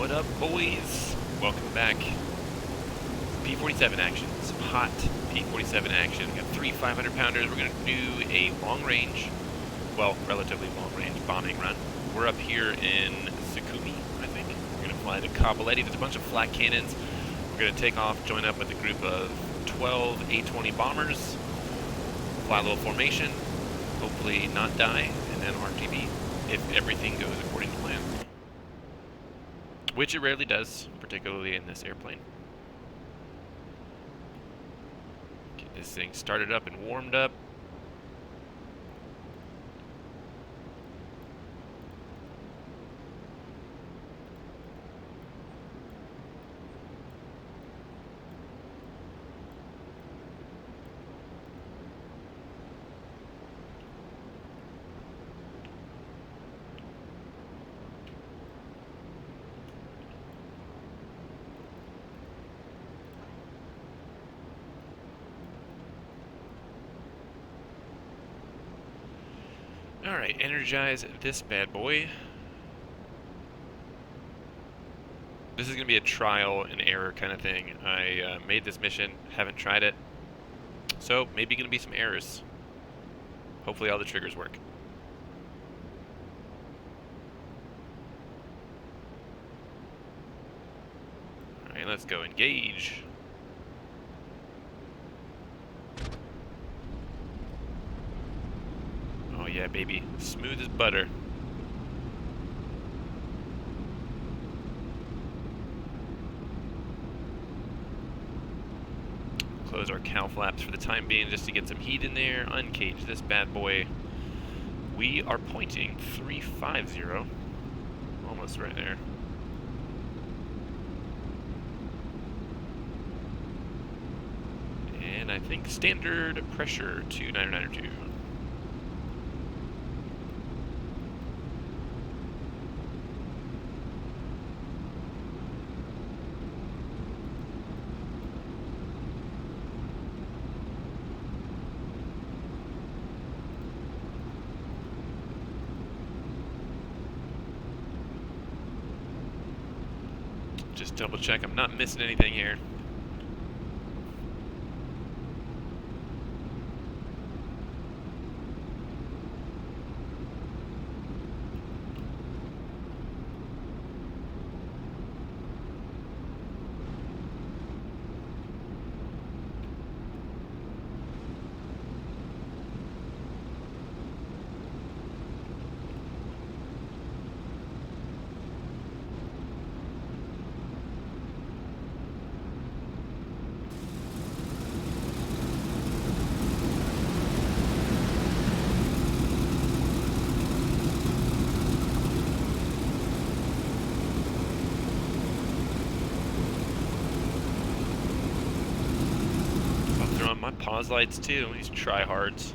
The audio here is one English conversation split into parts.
What up, boys? Welcome back. P-47 action. Some hot P-47 action. We got 3 500-pounders. We're going to do a long-range, well, relatively long-range bombing run. We're up here in Sukumi, I think. We're going to fly to Kabuleti. There's a bunch of flak cannons. We're going to take off, join up with a group of 12 A-20 bombers, fly a little formation, hopefully not die, and then RTB if everything goes according to plan. Which it rarely does, particularly in this airplane. Get this thing started up and warmed up. Alright, energize this bad boy. This is going to be a trial and error kind of thing. I made this mission, haven't tried it, so maybe going to be some errors. Hopefully all the triggers work. Alright, let's go engage. Oh yeah, baby. Smooth as butter. Close our cow flaps for the time being just to get some heat in there. Uncage this bad boy. We are pointing 350. Almost right there. And I think standard pressure 2992. Just double check I'm not missing anything here. My pause lights too, these tryhards.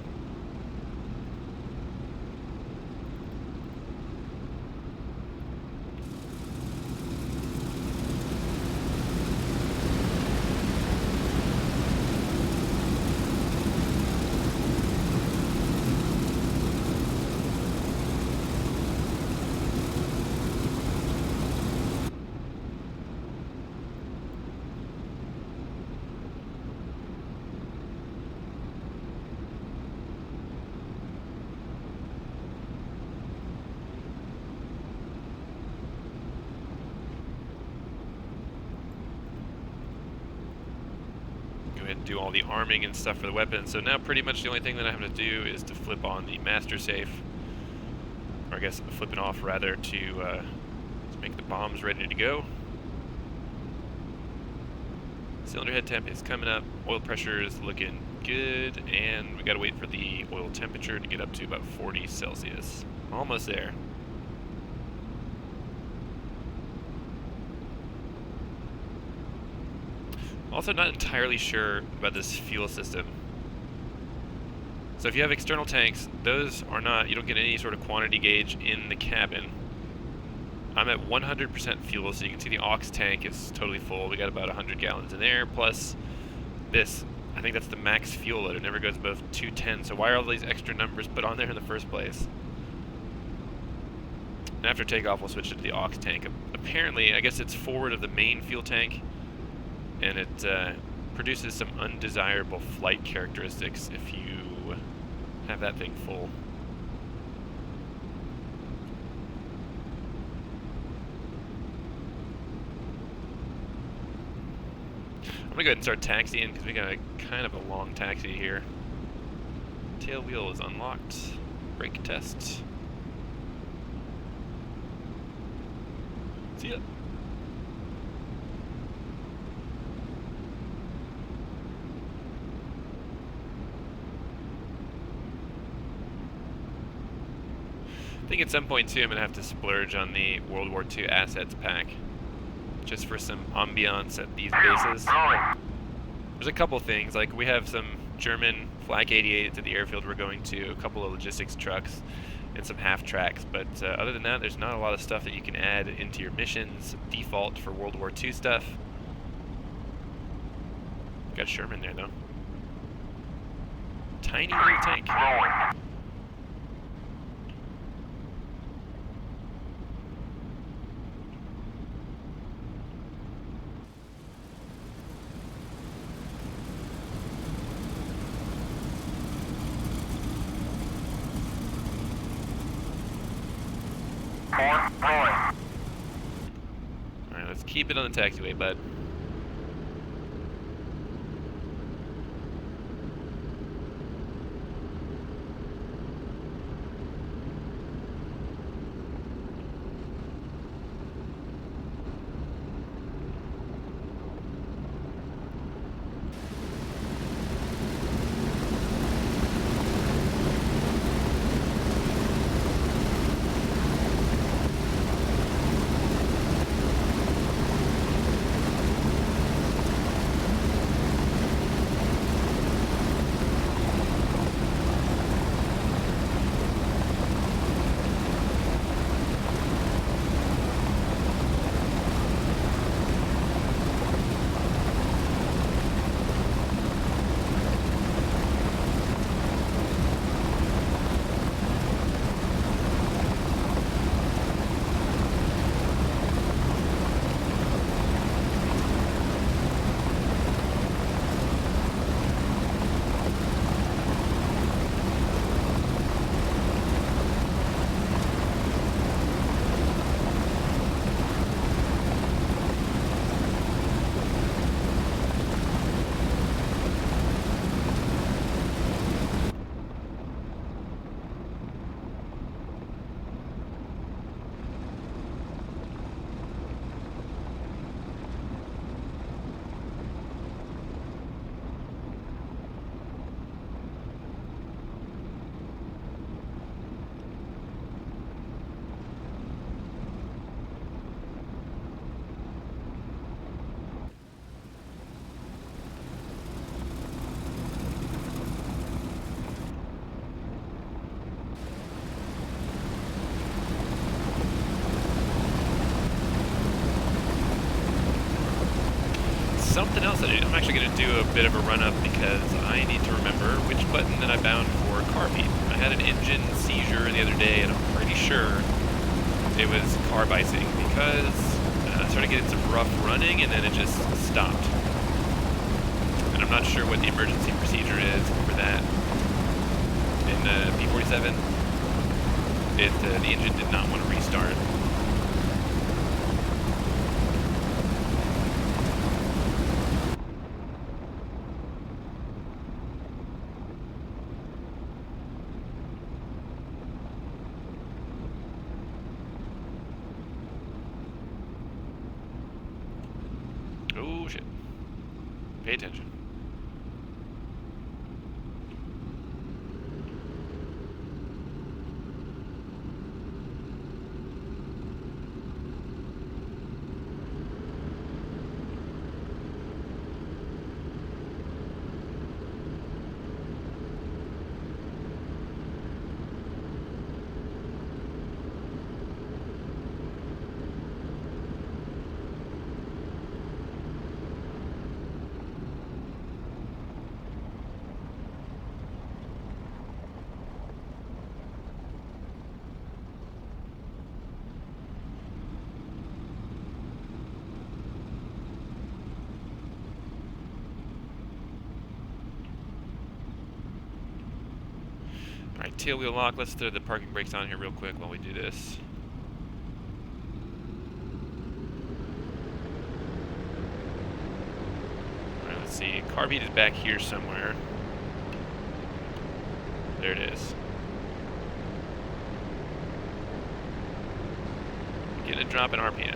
And do all the arming and stuff for the weapons. So now pretty much the only thing that I have to do is to flip on the master safe, or I guess flip it off rather, to make the bombs ready to go. Cylinder head temp is coming up, oil pressure is looking good, and we gotta wait for the oil temperature to get up to about 40 Celsius. Almost there. Also not entirely sure about this fuel system. So if you have external tanks, those are not, you don't get any sort of quantity gauge in the cabin. I'm at 100% fuel, so you can see the aux tank is totally full. We got about 100 gallons in there, plus this. I think that's the max fuel load. It never goes above 210, so why are all these extra numbers put on there in the first place? And after takeoff, we'll switch it to the aux tank. Apparently, I guess it's forward of the main fuel tank, and it produces some undesirable flight characteristics if you have that thing full. I'm gonna go ahead and start taxiing because we got kind of a long taxi here. Tail wheel is unlocked. Brake test. See ya. I think at some point too I'm gonna have to splurge on the World War II assets pack, just for some ambiance at these bases. There's a couple things, like we have some German Flak 88s at the airfield we're going to, a couple of logistics trucks, and some half tracks, but other than that, there's not a lot of stuff that you can add into your missions default for World War II stuff. Got Sherman there though. Tiny little tank. Alright, let's keep it on the taxiway, bud. Something else that I'm actually going to do a bit of a run-up because I need to remember which button that I bound for carb heat. I had an engine seizure the other day, and I'm pretty sure it was carb icing because I started getting some rough running, and then it just stopped. And I'm not sure what the emergency procedure is for that. In the P-47, the engine did not want to restart. Oh shit. Pay attention. Alright, tail wheel lock. Let's throw the parking brakes on here real quick while we do this. Alright, let's see. Carb heat is back here somewhere. There it is. Getting a drop in RPMs.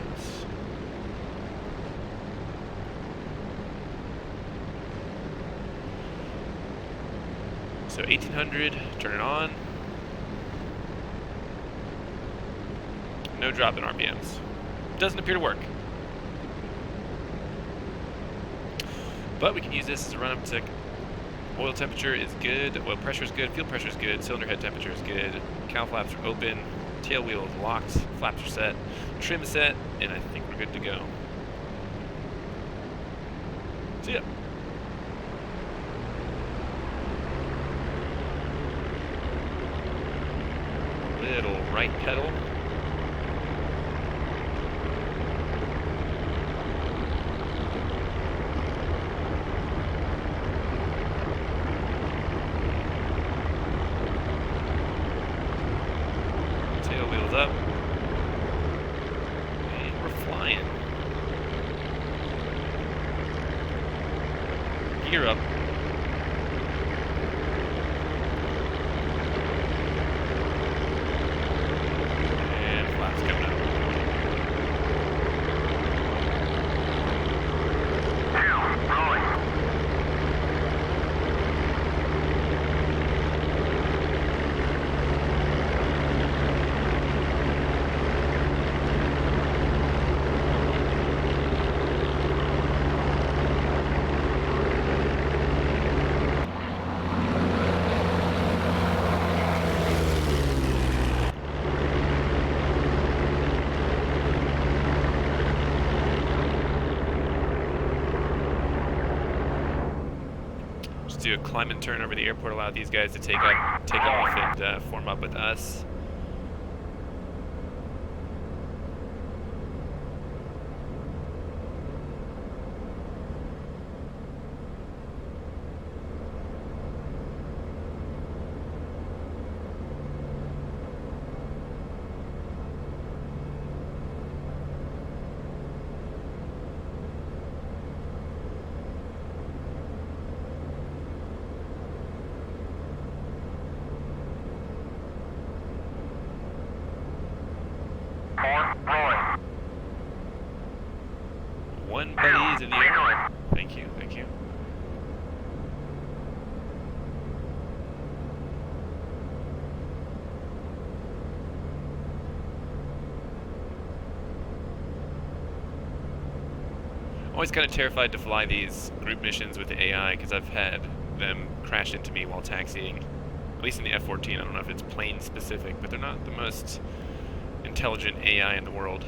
So 1800, turn it on. No drop in RPMs. Doesn't appear to work. But we can use this as a run up to oil temperature is good, oil pressure is good, fuel pressure is good, cylinder head temperature is good, cowl flaps are open, tail wheel is locked, flaps are set, trim is set, and I think we're good to go. See ya. Little right pedal. Tail wheels up. And we're flying. Gear up. Do a climb and turn over the airport, allow these guys to take off and form up with us. One buddy is in the air. Thank you, thank you. Always kind of terrified to fly these group missions with the AI because I've had them crash into me while taxiing. At least in the F-14, I don't know if it's plane specific, but they're not the most intelligent AI in the world.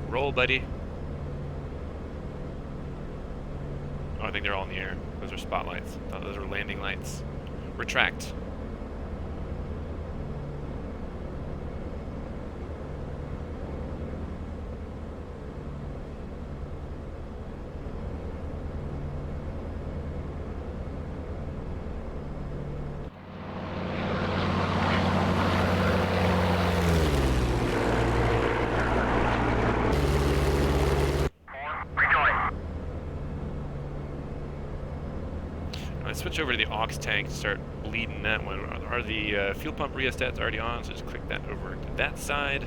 Roll, buddy. Oh, I think they're all in the air. Those are spotlights. Oh, those are landing lights. Retract. Switch over to the aux tank to start bleeding that one. Are the fuel pump rheostats already on? So just click that over to that side.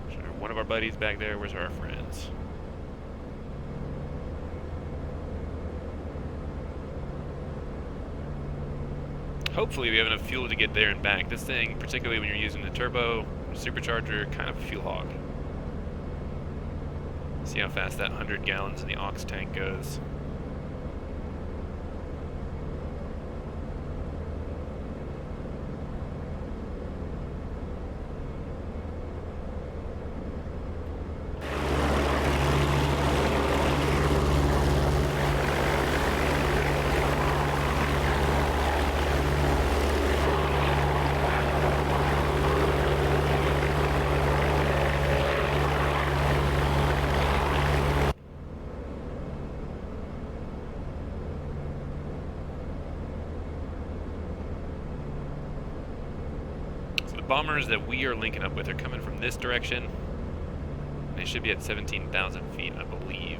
Sure, one of our buddies back there. Where's our friends? Hopefully we have enough fuel to get there and back. This thing, particularly when you're using the turbo supercharger, kind of a fuel hog. See how fast that 100 gallons in the aux tank goes. bombers that we are linking up with are coming from this direction. They should be at 17,000 feet, I believe.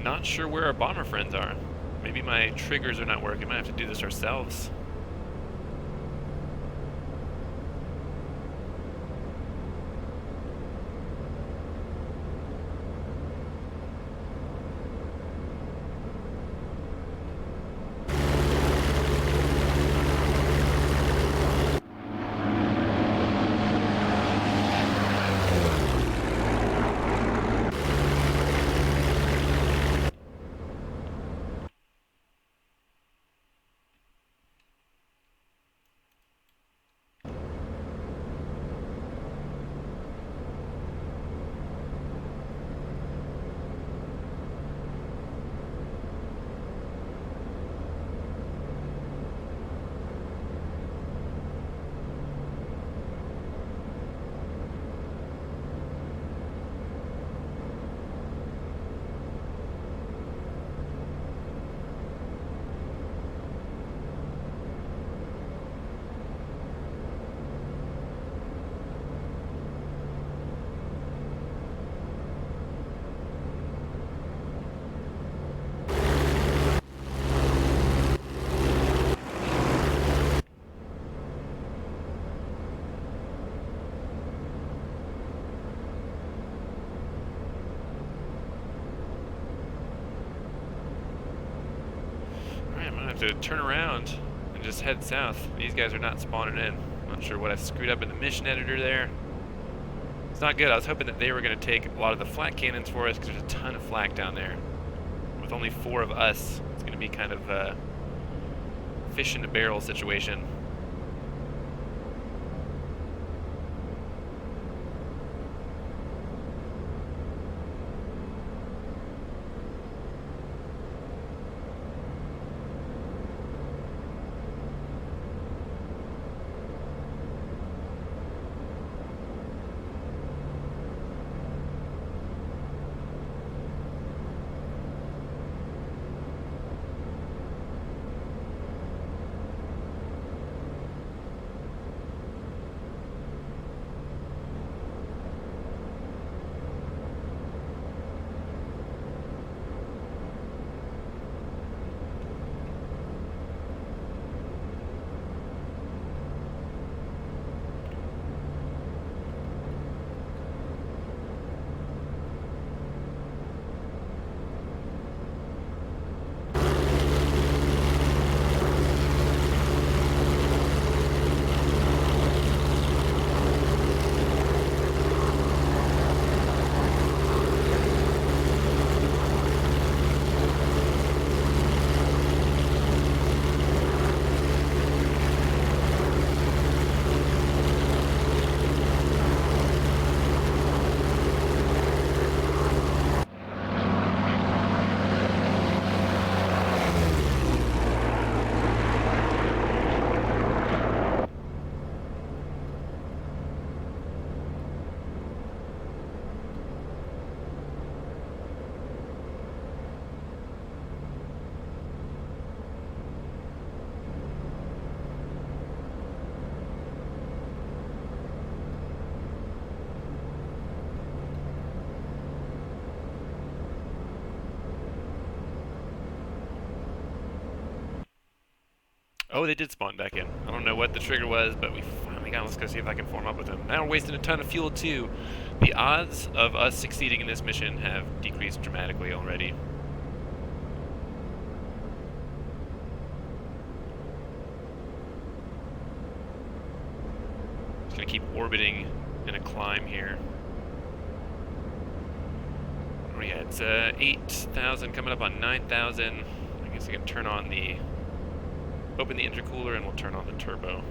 Not sure where our bomber friends are. Maybe my triggers are not working. Might have to do this ourselves. I'm gonna have to turn around and just head south. These guys are not spawning in. Not sure what I screwed up in the mission editor there. It's not good. I was hoping that they were gonna take a lot of the flak cannons for us because there's a ton of flak down there. With only 4 of us, it's gonna be kind of a fish in a barrel situation. Oh, they did spawn back in. I don't know what the trigger was, but we finally got. Let's go see if I can form up with them. Now we're wasting a ton of fuel too. The odds of us succeeding in this mission have decreased dramatically already. Just gonna keep orbiting in a climb here. Oh yeah, it's 8,000 coming up on 9,000. I guess I can turn on the, open the intercooler and we'll turn on the turbo.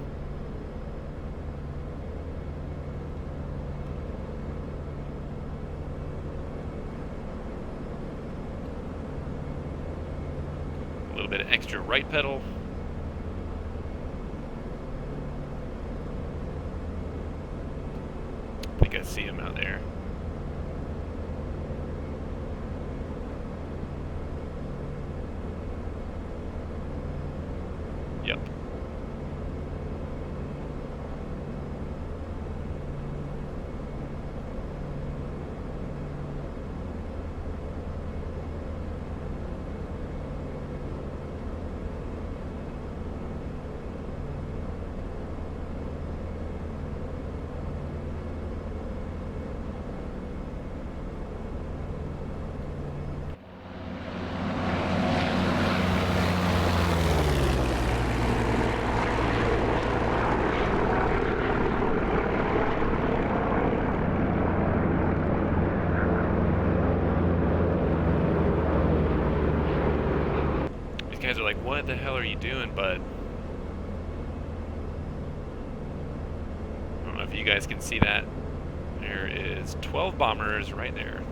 A little bit of extra right pedal. I think I see him out there. Yep. Guys are like, what the hell are you doing, bud? I don't know if you guys can see that. There is 12 bombers right there.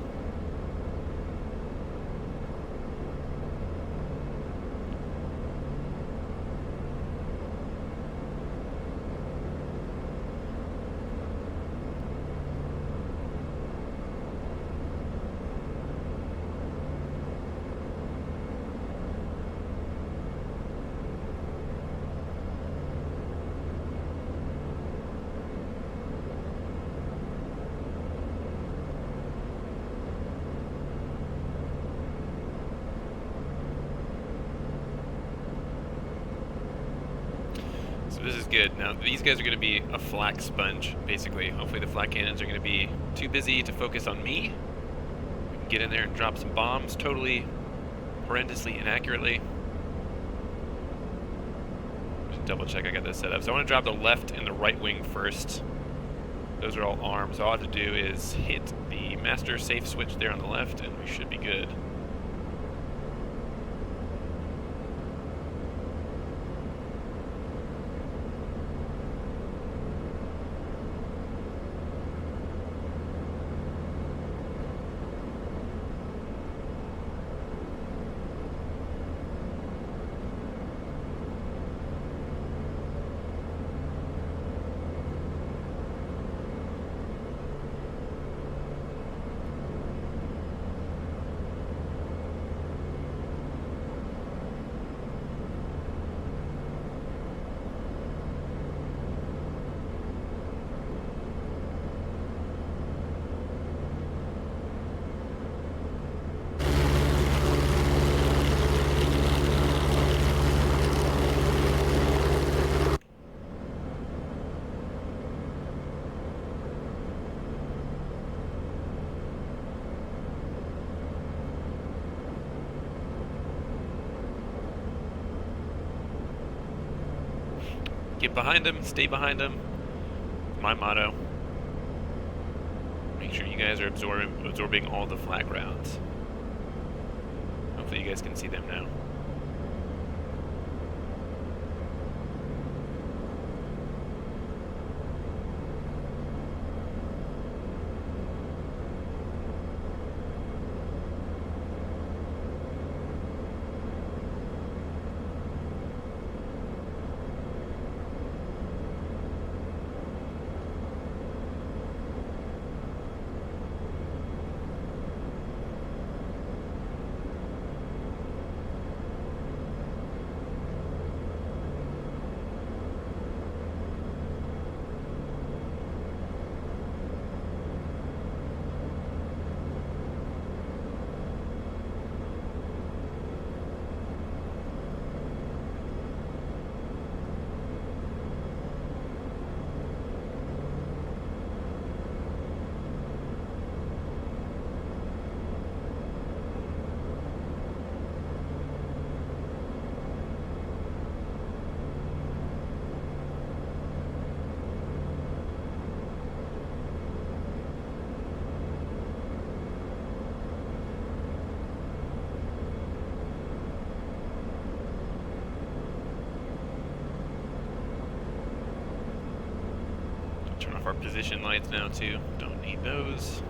This is good. Now, these guys are going to be a flak sponge, basically. Hopefully the flak cannons are going to be too busy to focus on me. We can get in there and drop some bombs totally, horrendously inaccurately. Just double check I got this set up. So I want to drop the left and the right wing first. Those are all armed. So all I have to do is hit the master safe switch there on the left, and we should be good. Get behind him, stay behind him. My motto. Make sure you guys are absorbing all the flak rounds. Hopefully you guys can see them now. off our position lights now too. Don't need those.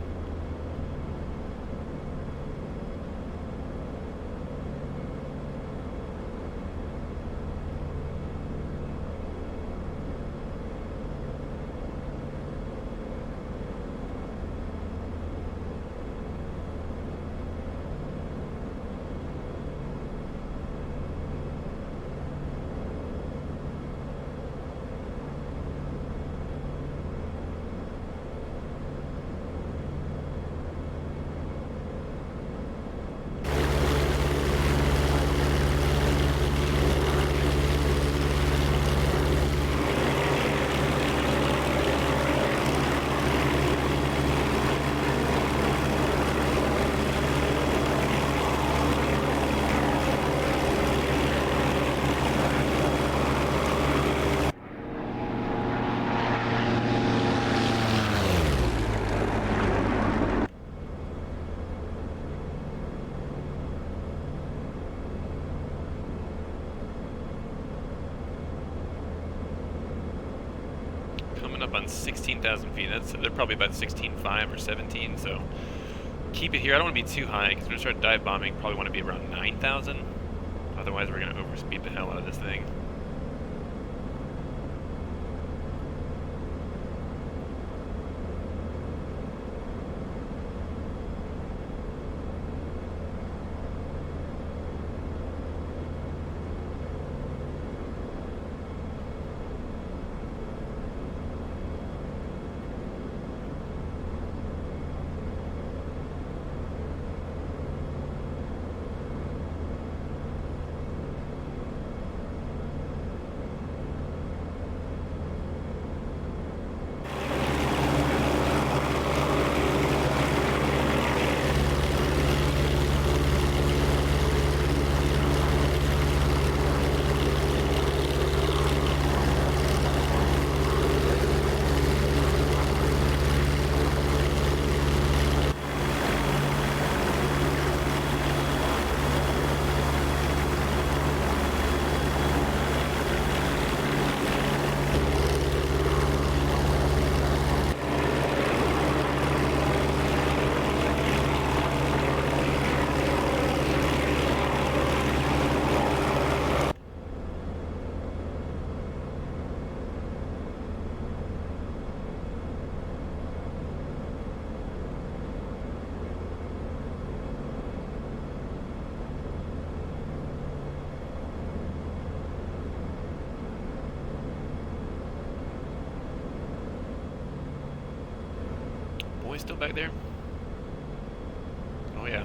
Up on 16,000 feet. They're probably about 16.5 or 17, so keep it here. I don't want to be too high because when we start dive bombing, probably want to be around 9,000. Otherwise, we're going to overspeed the hell out of this thing. Still back there? Oh yeah.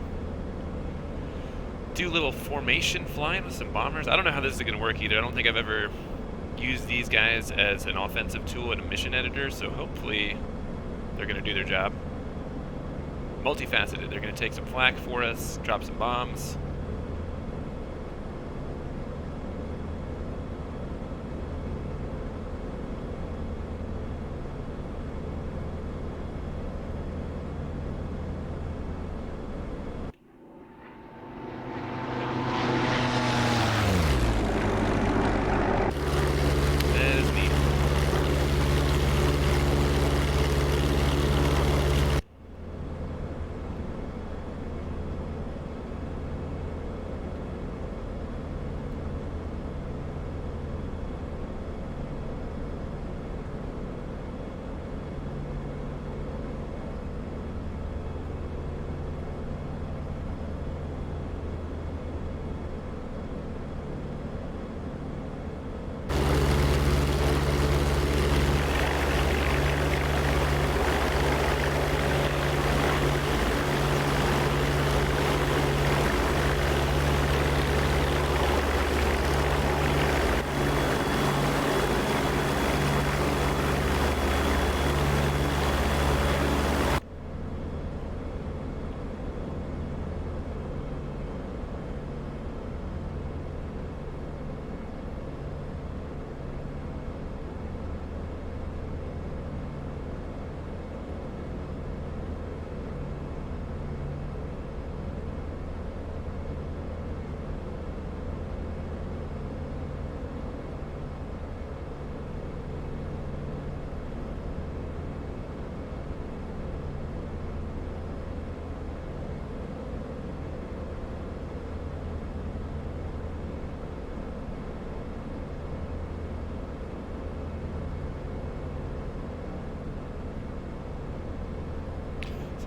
Do a little formation flying with some bombers. I don't know how this is going to work either. I don't think I've ever used these guys as an offensive tool in a mission editor, so hopefully they're going to do their job. Multifaceted. They're going to take some flak for us, drop some bombs.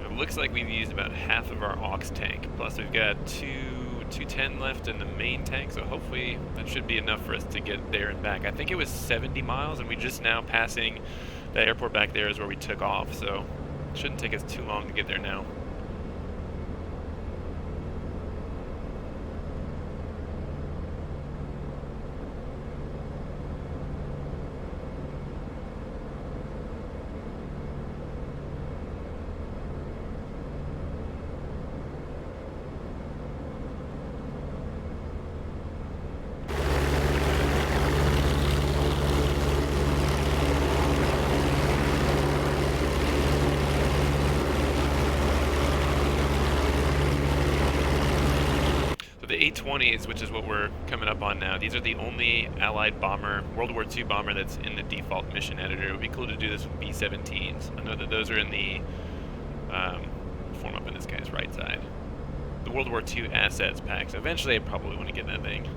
It looks like we've used about half of our aux tank. Plus we've got 210 left in the main tank, so hopefully that should be enough for us to get there and back. I think it was 70 miles, and we just now passing the airport back there is where we took off, so it shouldn't take us too long to get there now. The A-20s, which is what we're coming up on now, these are the only Allied bomber, World War II bomber that's in the default mission editor. It would be cool to do this with B-17s. I know that those are in the, form up in this guy's right side, the World War II assets pack, so eventually I probably want to get that thing.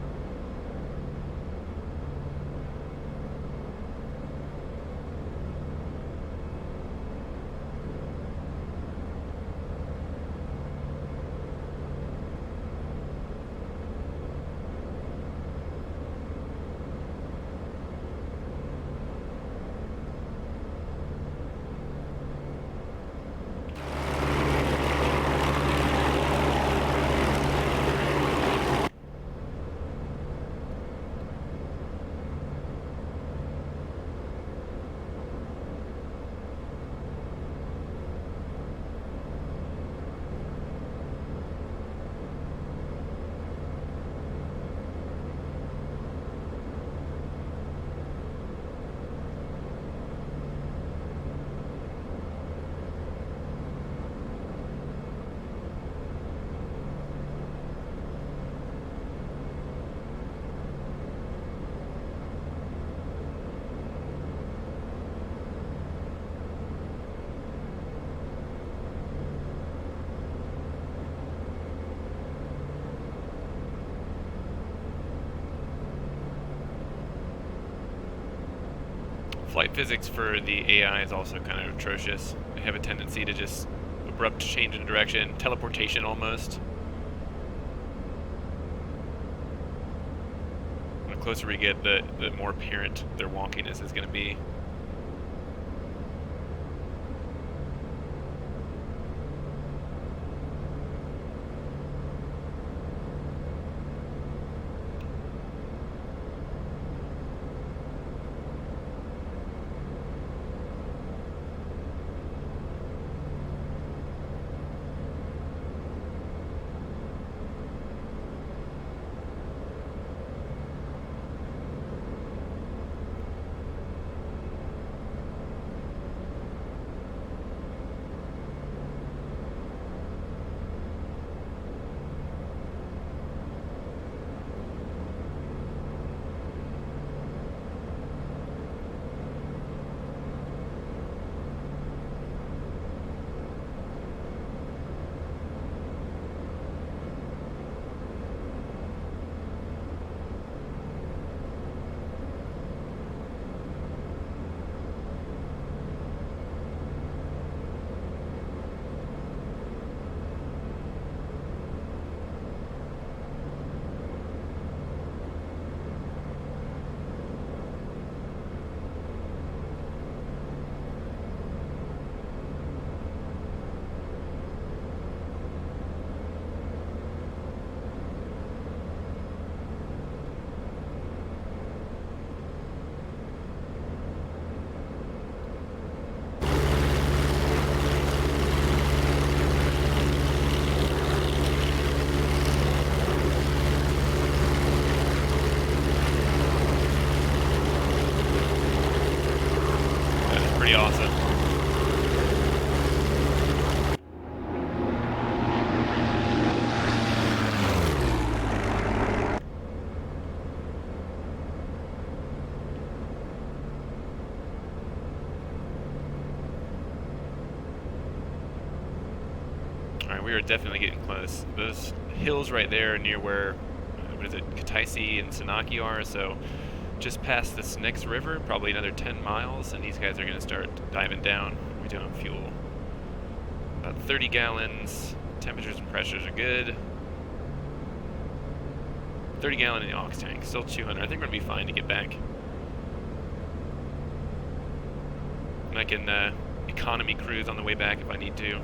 Flight physics for the AI is also kind of atrocious. They have a tendency to just abrupt change in direction, teleportation almost. The closer we get, the more apparent their wonkiness is going to be. Pretty awesome. Alright, we are definitely getting close. Those hills right there are near where, what is it, Kataisi and Sanaki are, so just past this next river, probably another 10 miles, and these guys are going to start diving down. We don't have fuel. About 30 gallons. Temperatures and pressures are good. 30 gallon in the aux tank, still 200. I think we're gonna be fine to get back. And I can economy cruise on the way back if I need to.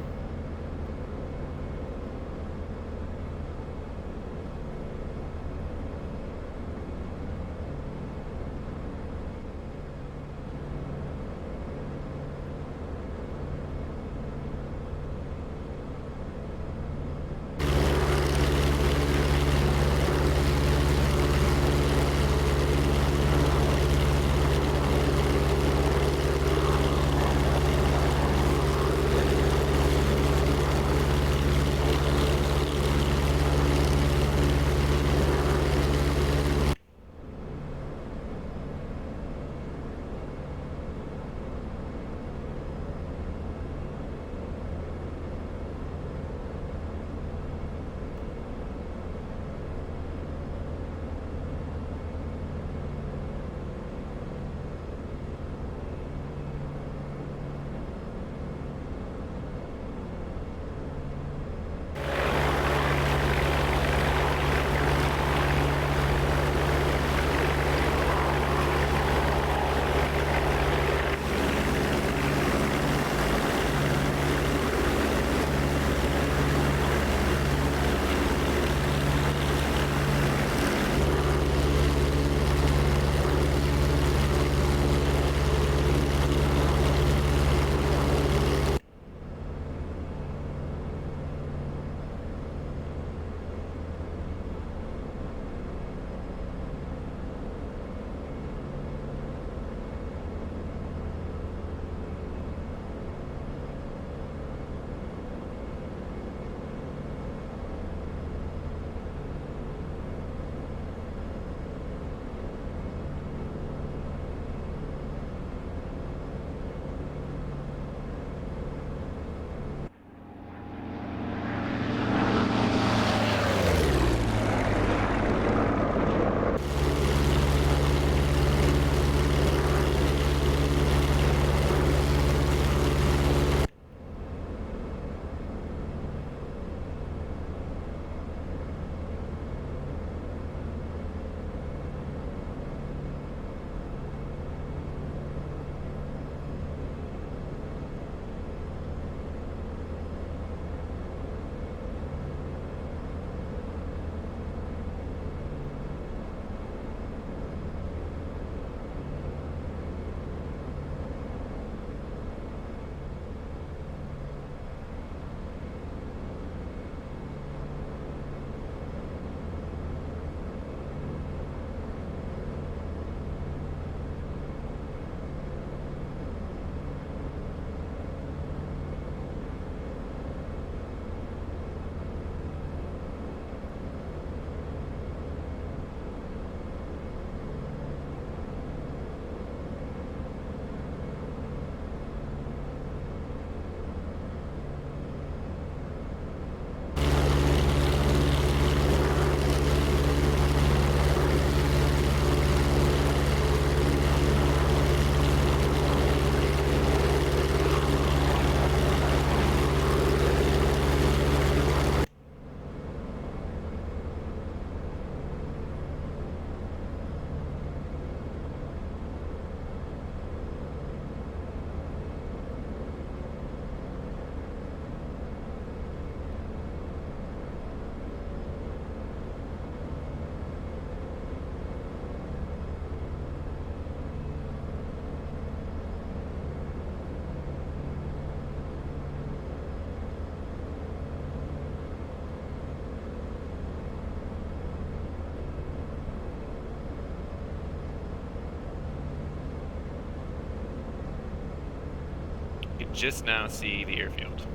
You can just now see the airfield.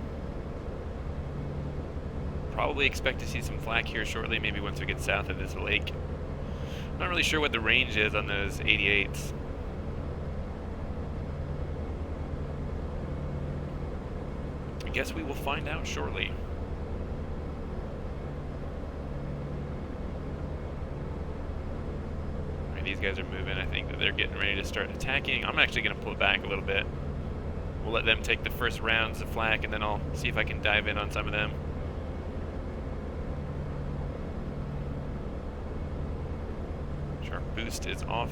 Probably expect to see some flak here shortly, maybe once we get south of this lake. Not really sure what the range is on those 88s. I guess we will find out shortly. Alright, these guys are moving. I think that they're getting ready to start attacking. I'm actually going to pull back a little bit. We'll let them take the first rounds of flak, and then I'll see if I can dive in on some of them. Sharp boost is off.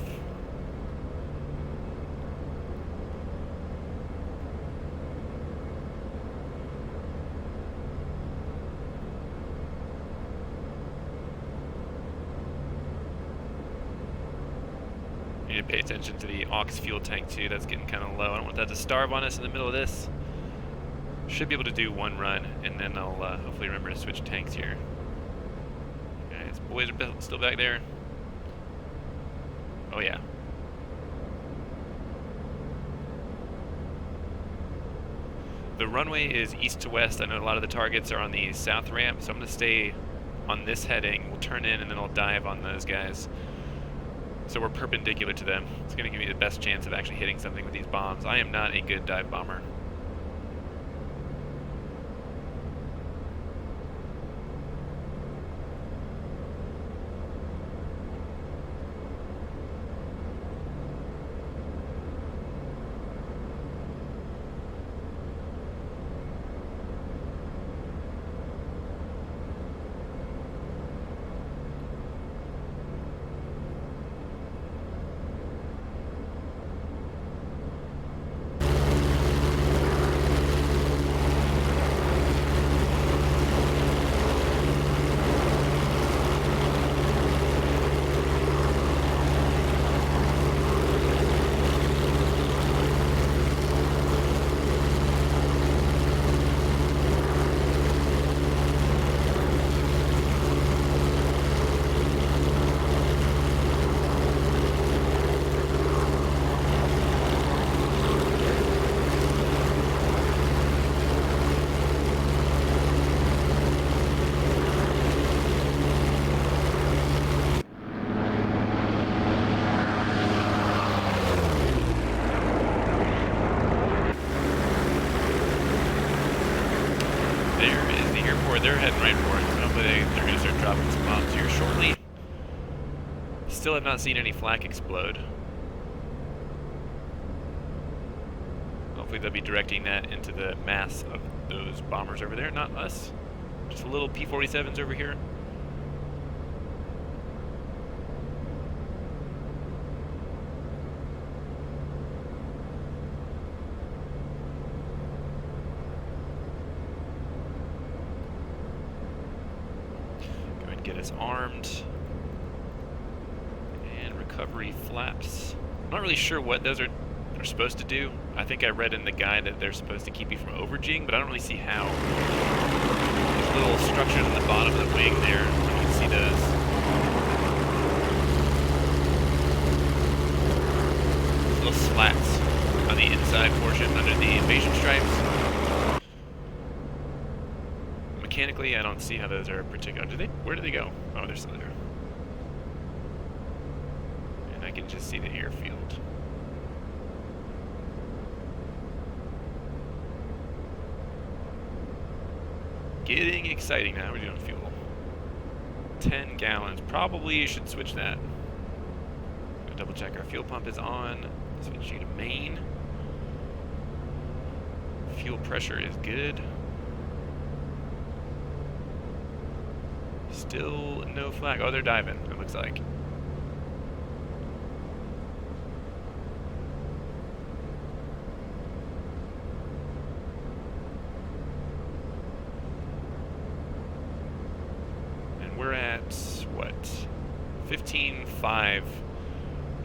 Need to pay attention to the aux fuel tank too. That's getting kind of low. I don't want that to starve on us in the middle of this. Should be able to do one run, and then I'll hopefully remember to switch tanks here. Guys, boys are still back there. Oh yeah. The runway is east to west. I know a lot of the targets are on the south ramp, so I'm going to stay on this heading. We'll turn in, and then I'll dive on those guys. So we're perpendicular to them. It's going to give me the best chance of actually hitting something with these bombs. I am not a good dive bomber. They're heading right for it, so hopefully they're going to start dropping some bombs here shortly. Still have not seen any flak explode. Hopefully they'll be directing that into the mass of those bombers over there, not us. Just a little P-47s over here. Get us armed. And recovery flaps. I'm not really sure what those are supposed to do. I think I read in the guide that they're supposed to keep you from overging, but I don't really see how. There's little structures on the bottom of the wing there. You can see those. Little slats on the inside portion under the invasion stripes. Mechanically, I don't see how those are particular. Where do they go? Oh, they're still there. And I can just see the airfield. Getting exciting now. We're doing fuel. 10 gallons. Probably should switch that. Gonna double check our fuel pump is on. Switch you to main. Fuel pressure is good. Still no flag. Oh, they're diving, it looks like. And we're at, what, 15.5.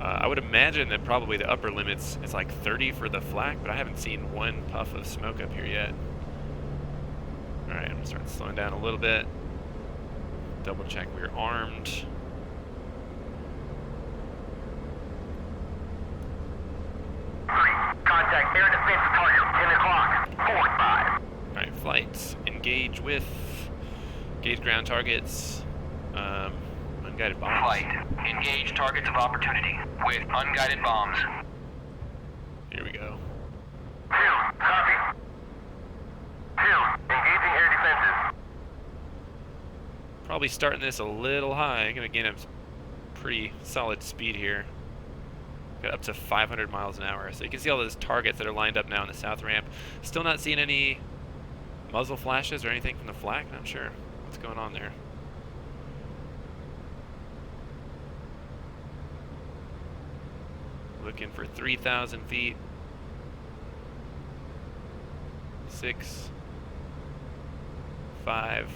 I would imagine that probably the upper limits is like 30 for the flak, but I haven't seen one puff of smoke up here yet. Alright, I'm going to start slowing down a little bit. Double check we're armed. Contact air defense target, 10 o'clock, 45. Alright, flights. Engage with. Engage ground targets. Unguided bombs. Flight. Engage targets of opportunity with unguided bombs. Here we go. 2, copy. 2, engaging air defenses. Probably starting this a little high. I'm gonna gain a pretty solid speed here. Got up to 500 miles an hour. So you can see all those targets that are lined up now in the south ramp. Still not seeing any muzzle flashes or anything from the flak. Not sure what's going on there. Looking for 3,000 feet. 6, 5.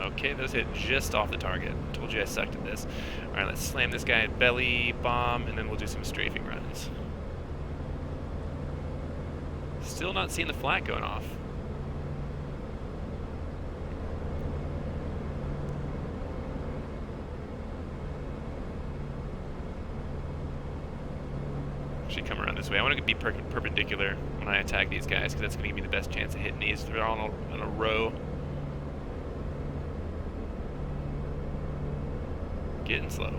Okay, those hit just off the target. Told you I sucked at this. Alright, let's slam this guy at belly, bomb, and then we'll do some strafing runs. Still not seeing the flak going off. Actually come around this way. I want to be perpendicular when I attack these guys, because that's going to give me the best chance of hitting these. They're all in a row. Getting slow.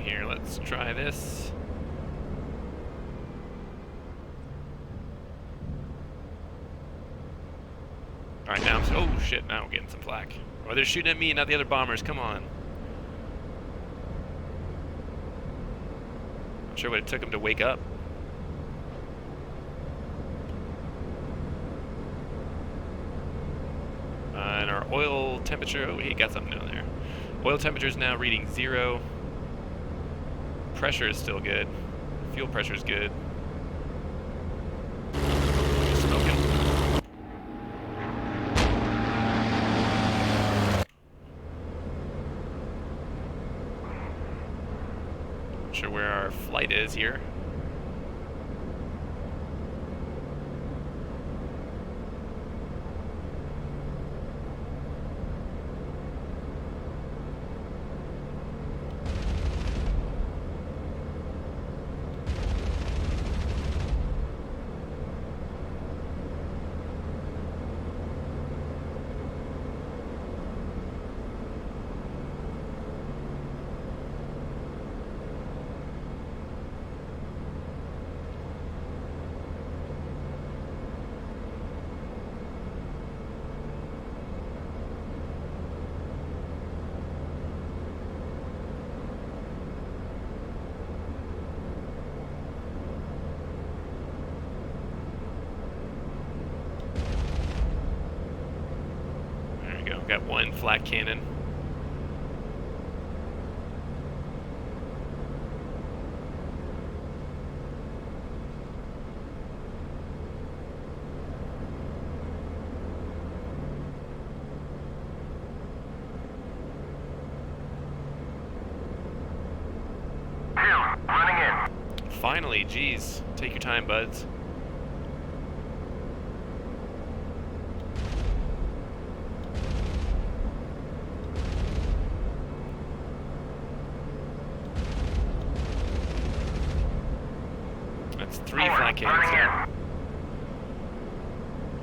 Here, let's try this. Alright, now oh shit, now we're getting some flak. Oh, they're shooting at me, not the other bombers, come on. Not sure what it took them to wake up. And our oil temperature, oh, we got something down there. Oil temperature is now reading 0. Pressure is still good. Fuel pressure is good. Smoking. Not sure where our flight is here. Got one flak cannon. Running in. Finally, geez. Take your time, buds. That's 3 flak cannons.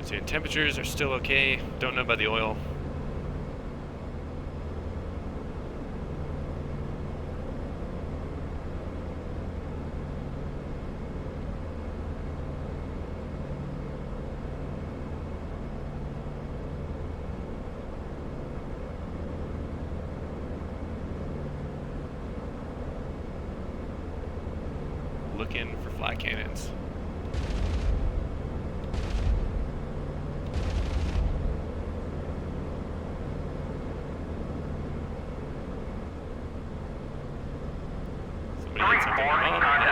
So temperatures are still okay. Don't know about the oil. Looking for flak cannons.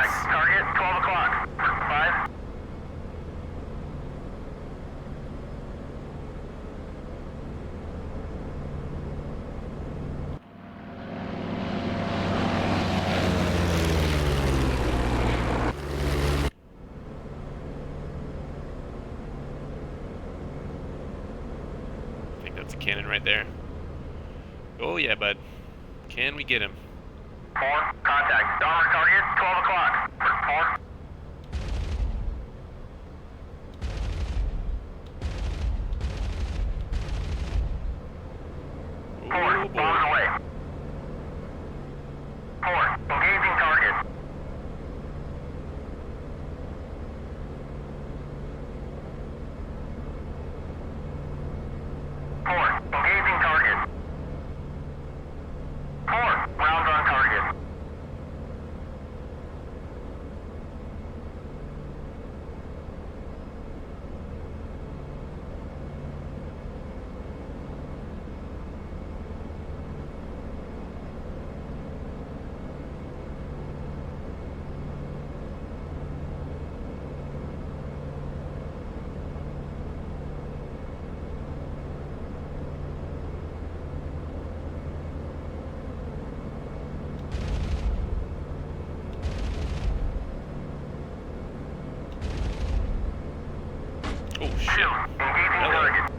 Contact. Target 12 o'clock. 5. I think that's a cannon right there. Oh yeah, bud. Can we get him? 4. Contact. Dollar target 12 o'clock. 4. Oh boy. Bombs away. 4. Engaging target. 4. Engaging target. 4. Rounds on target. Oh 2. shit. Engaging Hello. target.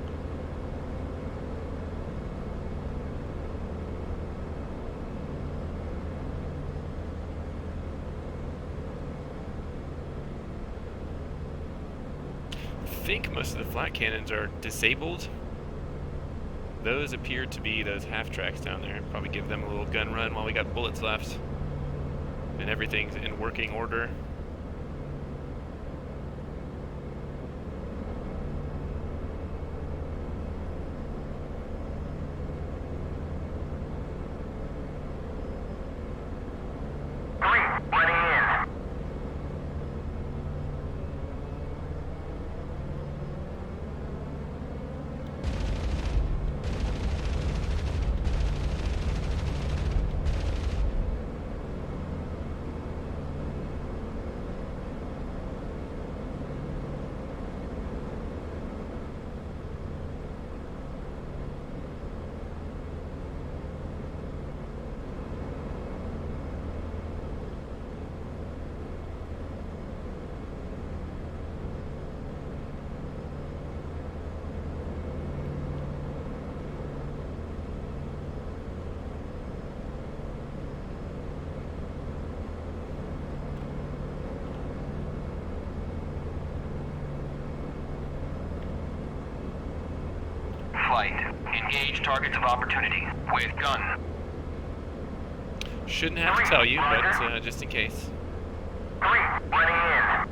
I think most of the flat cannons are disabled. Those appear to be those half tracks down there. Probably give them a little gun run while we got bullets left. And everything's in working order. Running in. Flight. Engage targets of opportunity with gun. Shouldn't have to tell you, but just in case. 3. Running in.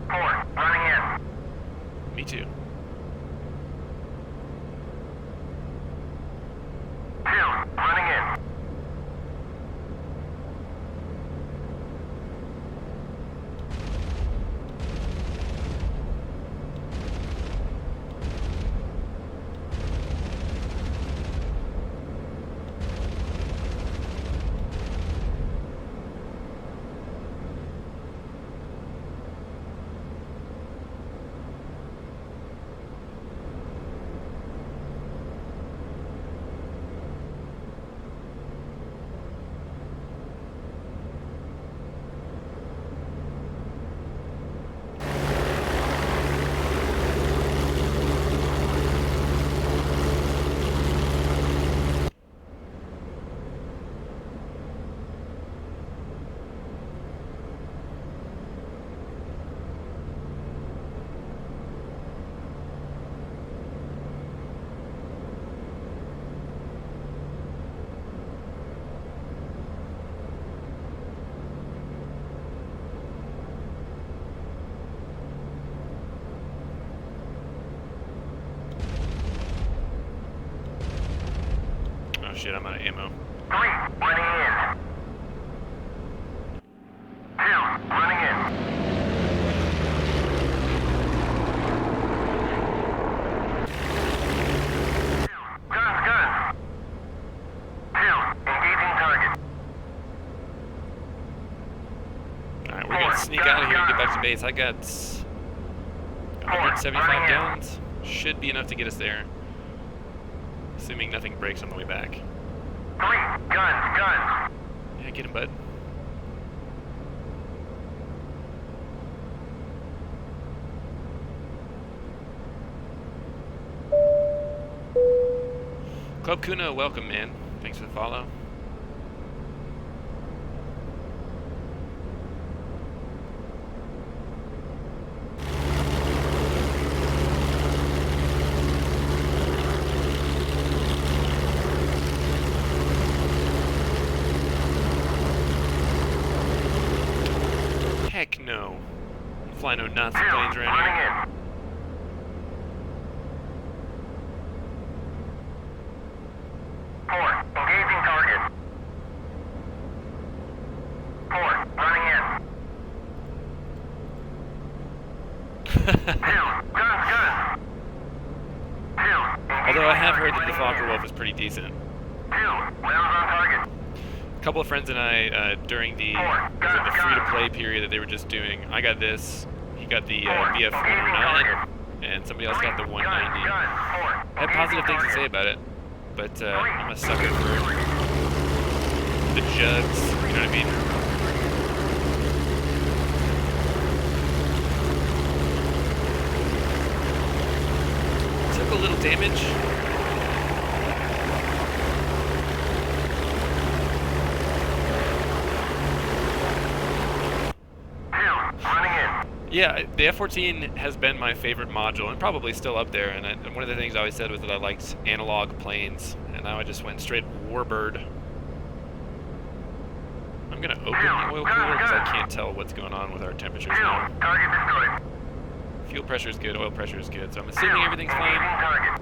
4. Running in. Me too. 2. Running in. Oh shit, I'm out of ammo. 3. Running in. 2. Running in. sneak out of here and get back to base. I got 175 gallons. Should be enough to get us there. Assuming nothing breaks on the way back. 3, guns. Yeah, get him, bud. Club Kuno, welcome, man. Thanks for the follow. Heck no. Fly no Nazi planes around here. Engaging target. 4, running in. 2, guns. 2, Although I have heard that the Fokker Wolf is pretty decent. 2, rounds on target. A couple of friends and I, during the free-to-play period that they were just doing, I got this, he got the BF-109, and somebody else got the 190. I had positive things to say about it, but I'm a sucker for the jugs, you know what I mean? Took a little damage. Yeah, the F-14 has been my favorite module, and probably still up there, and one of the things I always said was that I liked analog planes, and now I just went straight warbird. I'm going to open the oil cooler because I can't tell what's going on with our temperatures now. Target destroyed. Fuel pressure is good, oil pressure is good, so I'm assuming everything's fine. Target.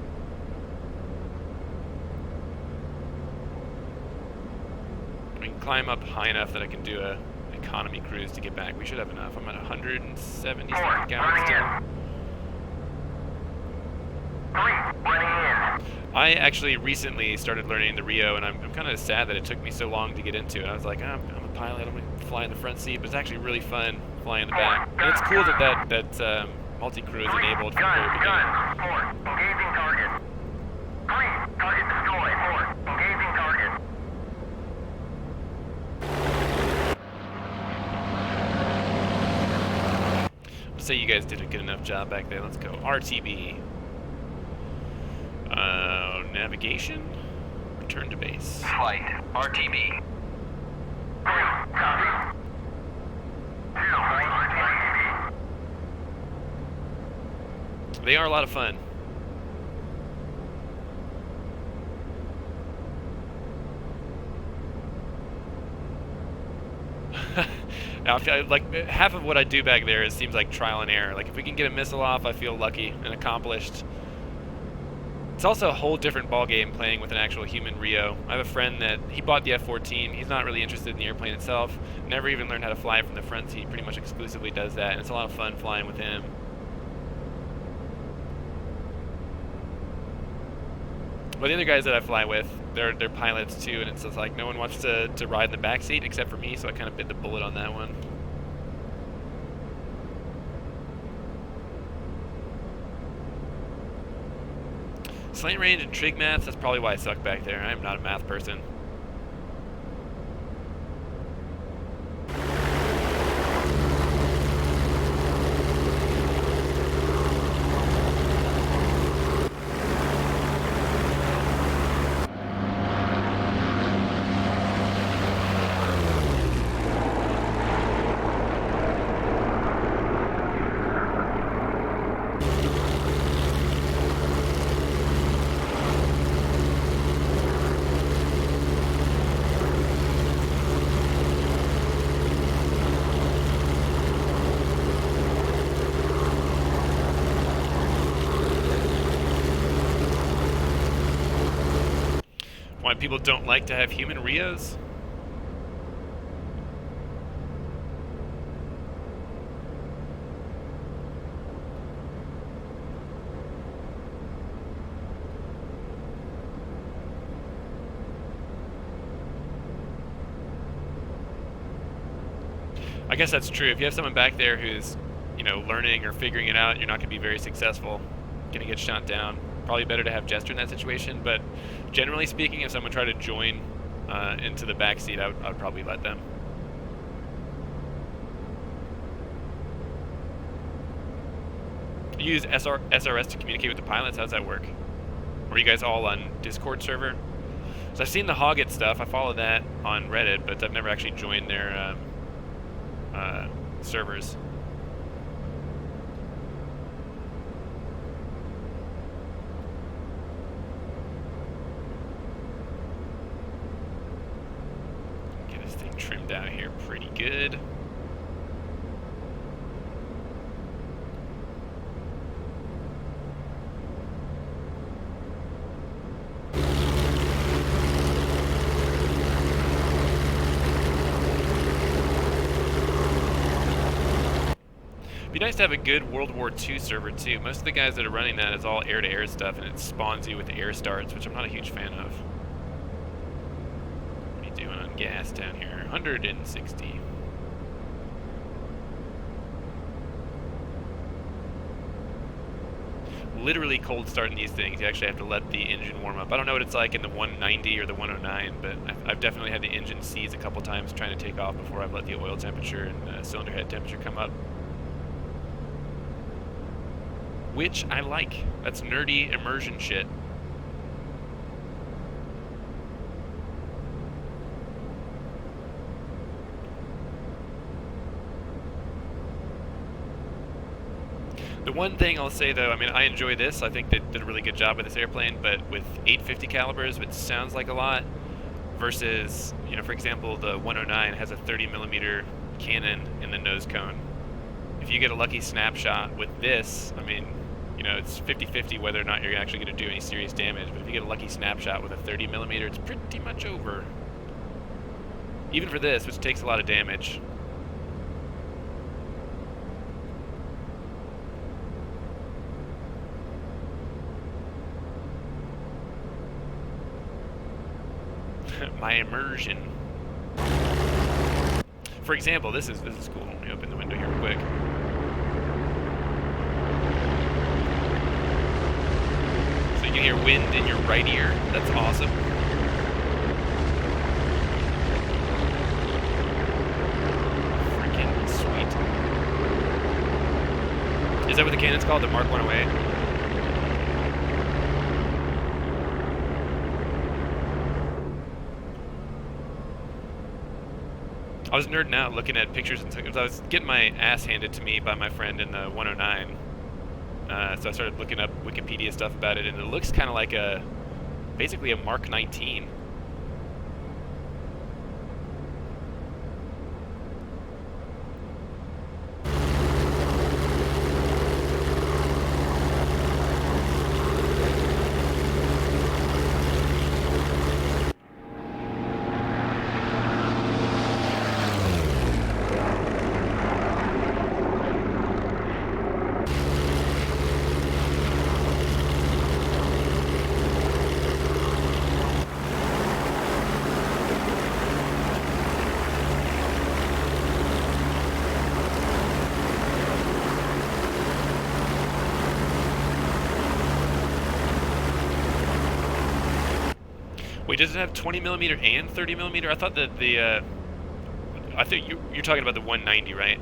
We can climb up high enough that I can do a economy cruise to get back. We should have enough. I'm at 170 gallons still. 3, running in. I actually recently started learning the Rio, and I'm kind of sad that it took me so long to get into it. I was like, I'm a pilot, I'm going to fly in the front seat, but it's actually really fun flying in the back. And it's cool that multi-crew is enabled from the very beginning. 4, engaging target. 3, target destroyed. 4, engaging target. Say you guys did a good enough job back there. Let's go. RTB. Navigation. Return to base. Flight. RTB. 3, copy. 2, RTB. They are a lot of fun. Now, like half of what I do back there, it seems like trial and error. Like if we can get a missile off, I feel lucky and accomplished. It's also a whole different ballgame playing with an actual human Rio. I have a friend that he bought the F-14. He's not really interested in the airplane itself. Never even learned how to fly from the front seat. Pretty much exclusively does that, and it's a lot of fun flying with him. But the other guys that I fly with, they're pilots too, and it's just like no one wants to ride in the back seat except for me, so I kind of bit the bullet on that one. Slant range and trig maths, that's probably why I suck back there. I am not a math person. Why people don't like to have human Rios? I guess that's true. If you have someone back there who's, learning or figuring it out, you're not going to be very successful. Going to get shot down. Probably better to have Jester in that situation, but generally speaking, if someone tried to join into the back seat, I would probably let them. You use SRS to communicate with the pilots? How does that work? Or are you guys all on Discord server? So I've seen the Hoggit stuff. I follow that on Reddit, but I've never actually joined their servers. Get this thing trimmed out here pretty good. It'd be nice to have a good World War II server too. Most of the guys that are running that is all air-to-air stuff, and it spawns you with air starts, which I'm not a huge fan of. What are you doing on gas down here? 160. Literally cold starting these things. You actually have to let the engine warm up. I don't know what it's like in the 190 or the 109, but I've definitely had the engine seize a couple times trying to take off before I've let the oil temperature and cylinder head temperature come up. Which I like. That's nerdy immersion shit. The one thing I'll say though, I mean, I enjoy this. I think they did a really good job with this airplane, but with 850 calibers, which sounds like a lot, versus, for example, the 109 has a 30mm cannon in the nose cone. If you get a lucky snapshot with this, I mean, it's 50-50 whether or not you're actually going to do any serious damage, but if you get a lucky snapshot with a 30mm, it's pretty much over. Even for this, which takes a lot of damage. My immersion. For example, this is cool. Let me open the window here real quick. So you can hear wind in your right ear. That's awesome. Freaking sweet. Is that what the cannon's called? The Mark 108? I was nerding out looking at pictures and stuff. I was getting my ass handed to me by my friend in the 109. So I started looking up Wikipedia stuff about it, and it looks kind of like basically a Mark 19. Wait, does it have 20mm and 30mm? I thought that I think you're talking about the 190, right?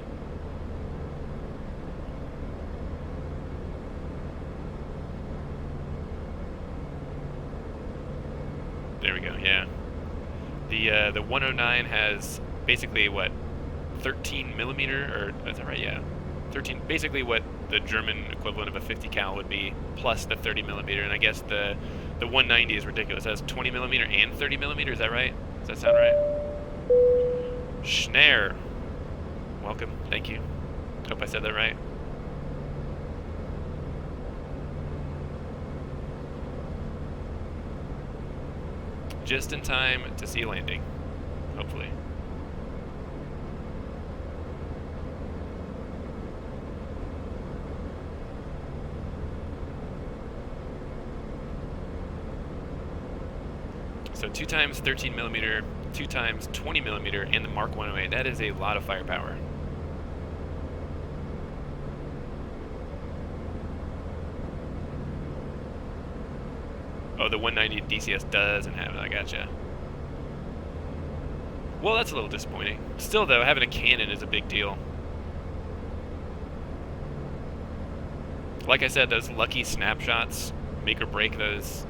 There we go. Yeah. The 109 has basically what, 13mm, or is that right? Yeah, 13. Basically what the German equivalent of a 50 cal would be, plus the 30mm, and I guess the 190 is ridiculous. It has 20mm and 30mm. Is that right? Does that sound right? Schnare. Welcome. Thank you. Hope I said that right. Just in time to see a landing. Hopefully. So 2 times 13mm, 2 times 20mm, and the Mark 108. That is a lot of firepower. Oh, the 190 DCS doesn't have it. I gotcha. Well, that's a little disappointing. Still, though, having a cannon is a big deal. Like I said, those lucky snapshots make or break those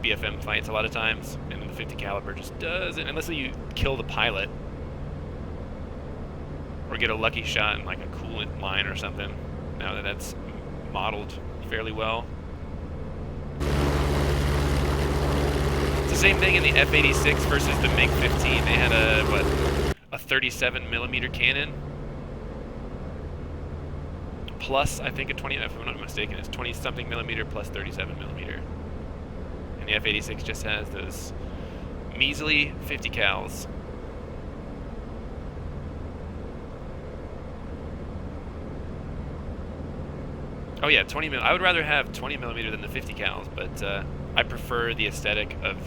BFM fights a lot of times, and the 50 caliber just doesn't, unless you kill the pilot or get a lucky shot in like a coolant line or something. Now that that's modeled fairly well. It's the same thing in the F-86 versus the MiG-15. They had a 37mm cannon. Plus, I think a 20, if I'm not mistaken, it's 20-something millimeter plus 37mm. And the F-86 just has those measly 50 cals. Oh yeah, 20 I would rather have 20mm than the 50 cals, but I prefer the aesthetic of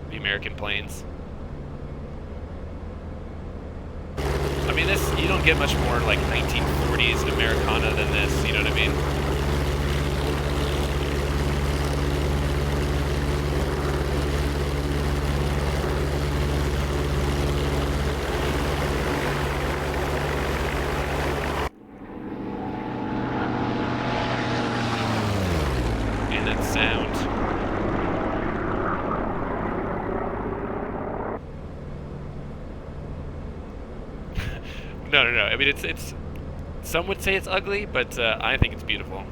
the American planes. I mean, this, you don't get much more like 1940s Americana than this, you know what I mean? And that sound. No. I mean, it's. Some would say it's ugly, but I think it's beautiful.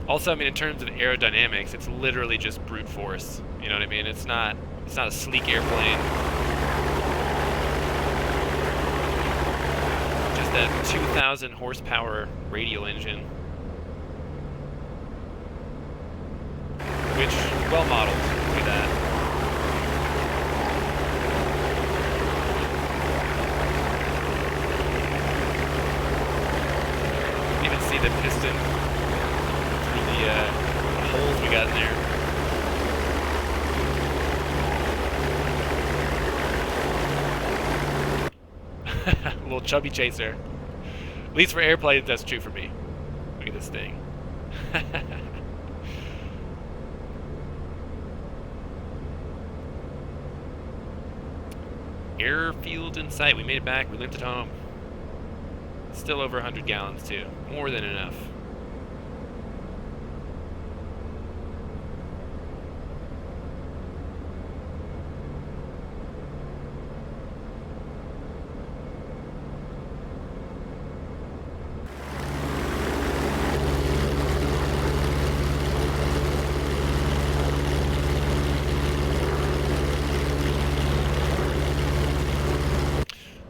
Also, I mean, in terms of aerodynamics, it's literally just brute force. You know what I mean? It's not a sleek airplane. Just that 2,000 horsepower radial engine, which well modeled. Look at that. See the piston through the holes we got in there. A little chubby chaser. At least for airplanes, that's true for me. Look at this thing. Airfield in sight. We made it back. We limped it home. Still over 100 gallons, too. More than enough.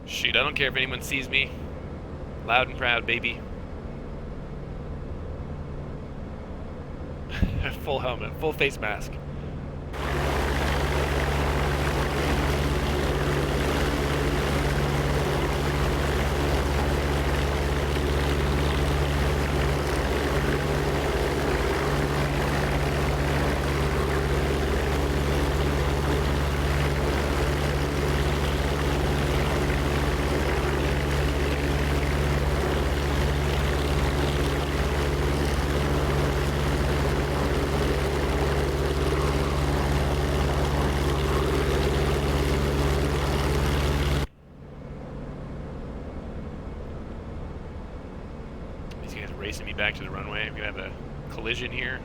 Shoot, I don't care if anyone sees me. Loud and proud, baby. Full helmet, full face mask. Racing me back to the runway. I'm gonna have a collision here.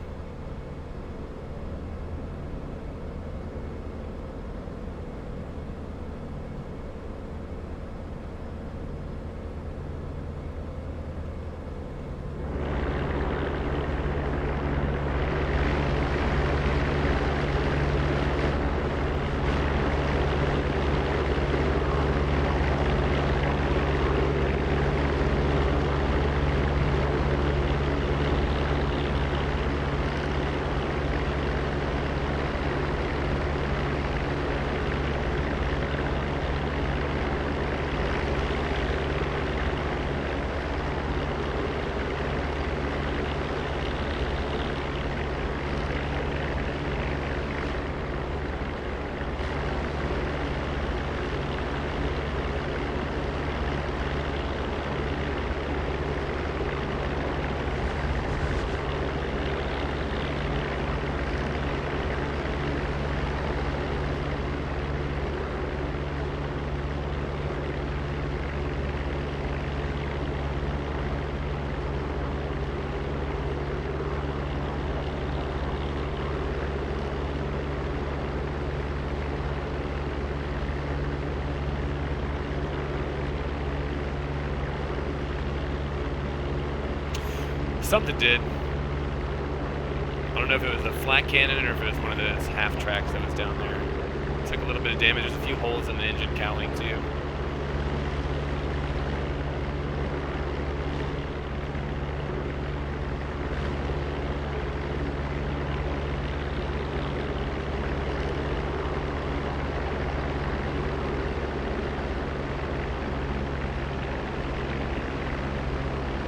Something did. I don't know if it was a flat cannon or if it was one of those half tracks that was down there. Took a little bit of damage. There's a few holes in the engine cowling too.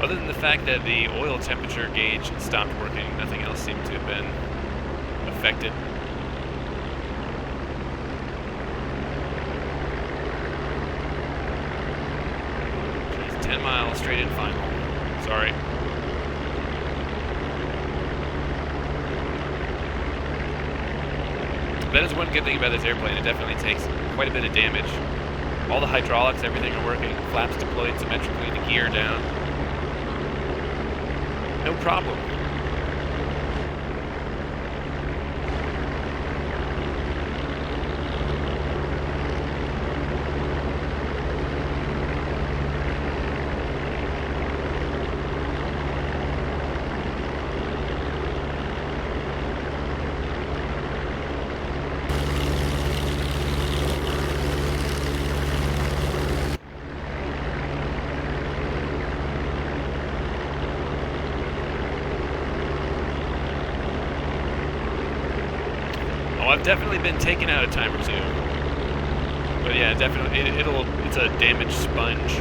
Other than the fact that the oil temperature gauge stopped working, nothing else seemed to have been affected. Jeez, 10 miles straight in final. Sorry. That is one good thing about this airplane. It definitely takes quite a bit of damage. All the hydraulics, everything are working. Flaps deployed symmetrically, the gear down. No problem. I've definitely been taken out a time or two, but yeah, definitely it's a damage sponge.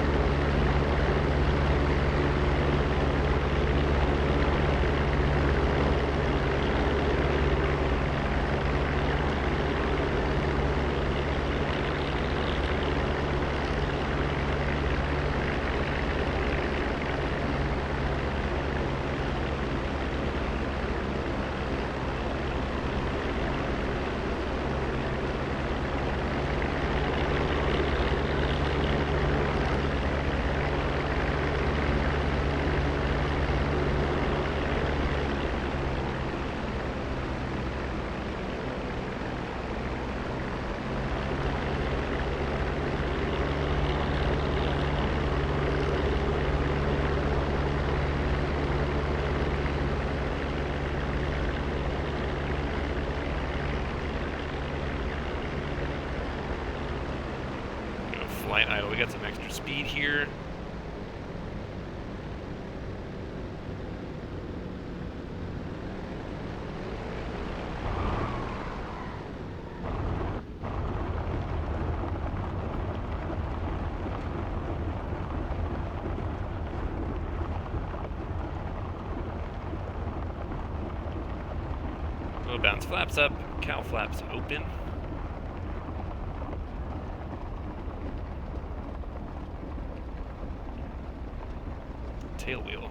Flight idle. We got some extra speed here. Little bounce flaps up, cow flaps open. Tail wheel.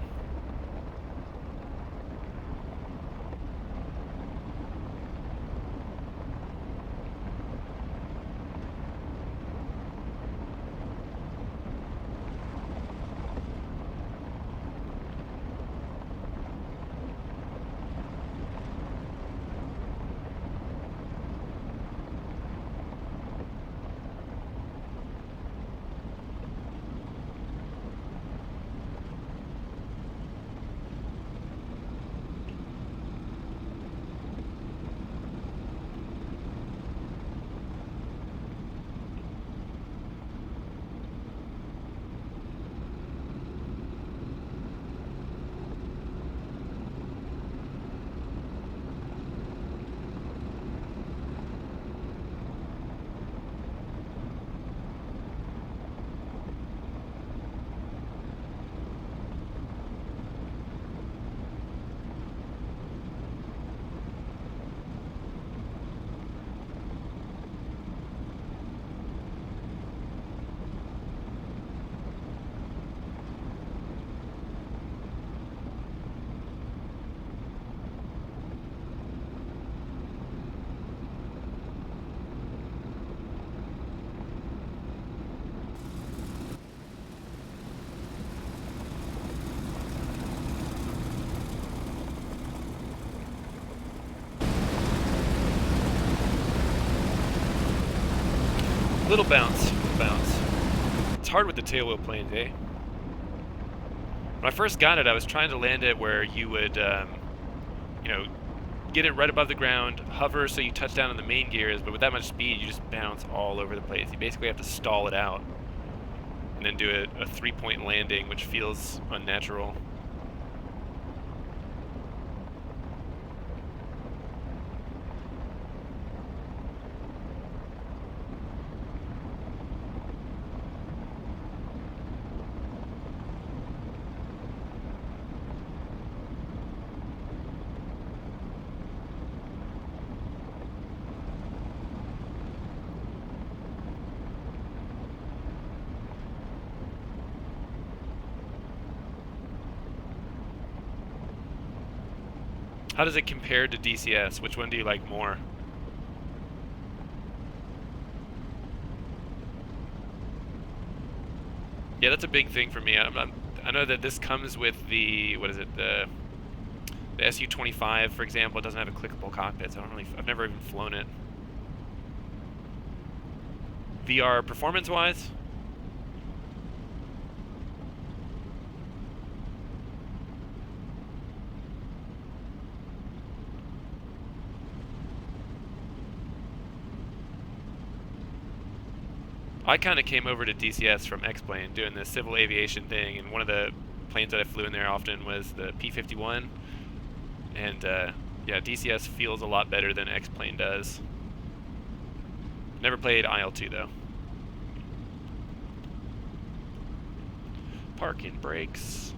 Little bounce, little bounce. It's hard with the tail wheel planes, eh? When I first got it, I was trying to land it where you would, you know, get it right above the ground, hover so you touch down on the main gears, but with that much speed, you just bounce all over the place. You basically have to stall it out and then do a 3-point landing, which feels unnatural. How does it compare to DCS? Which one do you like more? Yeah, that's a big thing for me. I know that this comes with the, what is it, the SU-25, for example. It doesn't have a clickable cockpit, so I've never even flown it. VR performance-wise? I kind of came over to DCS from X-Plane doing the civil aviation thing, and one of the planes that I flew in there often was the P-51, and yeah, DCS feels a lot better than X-Plane does. Never played IL-2 though. Parking brakes.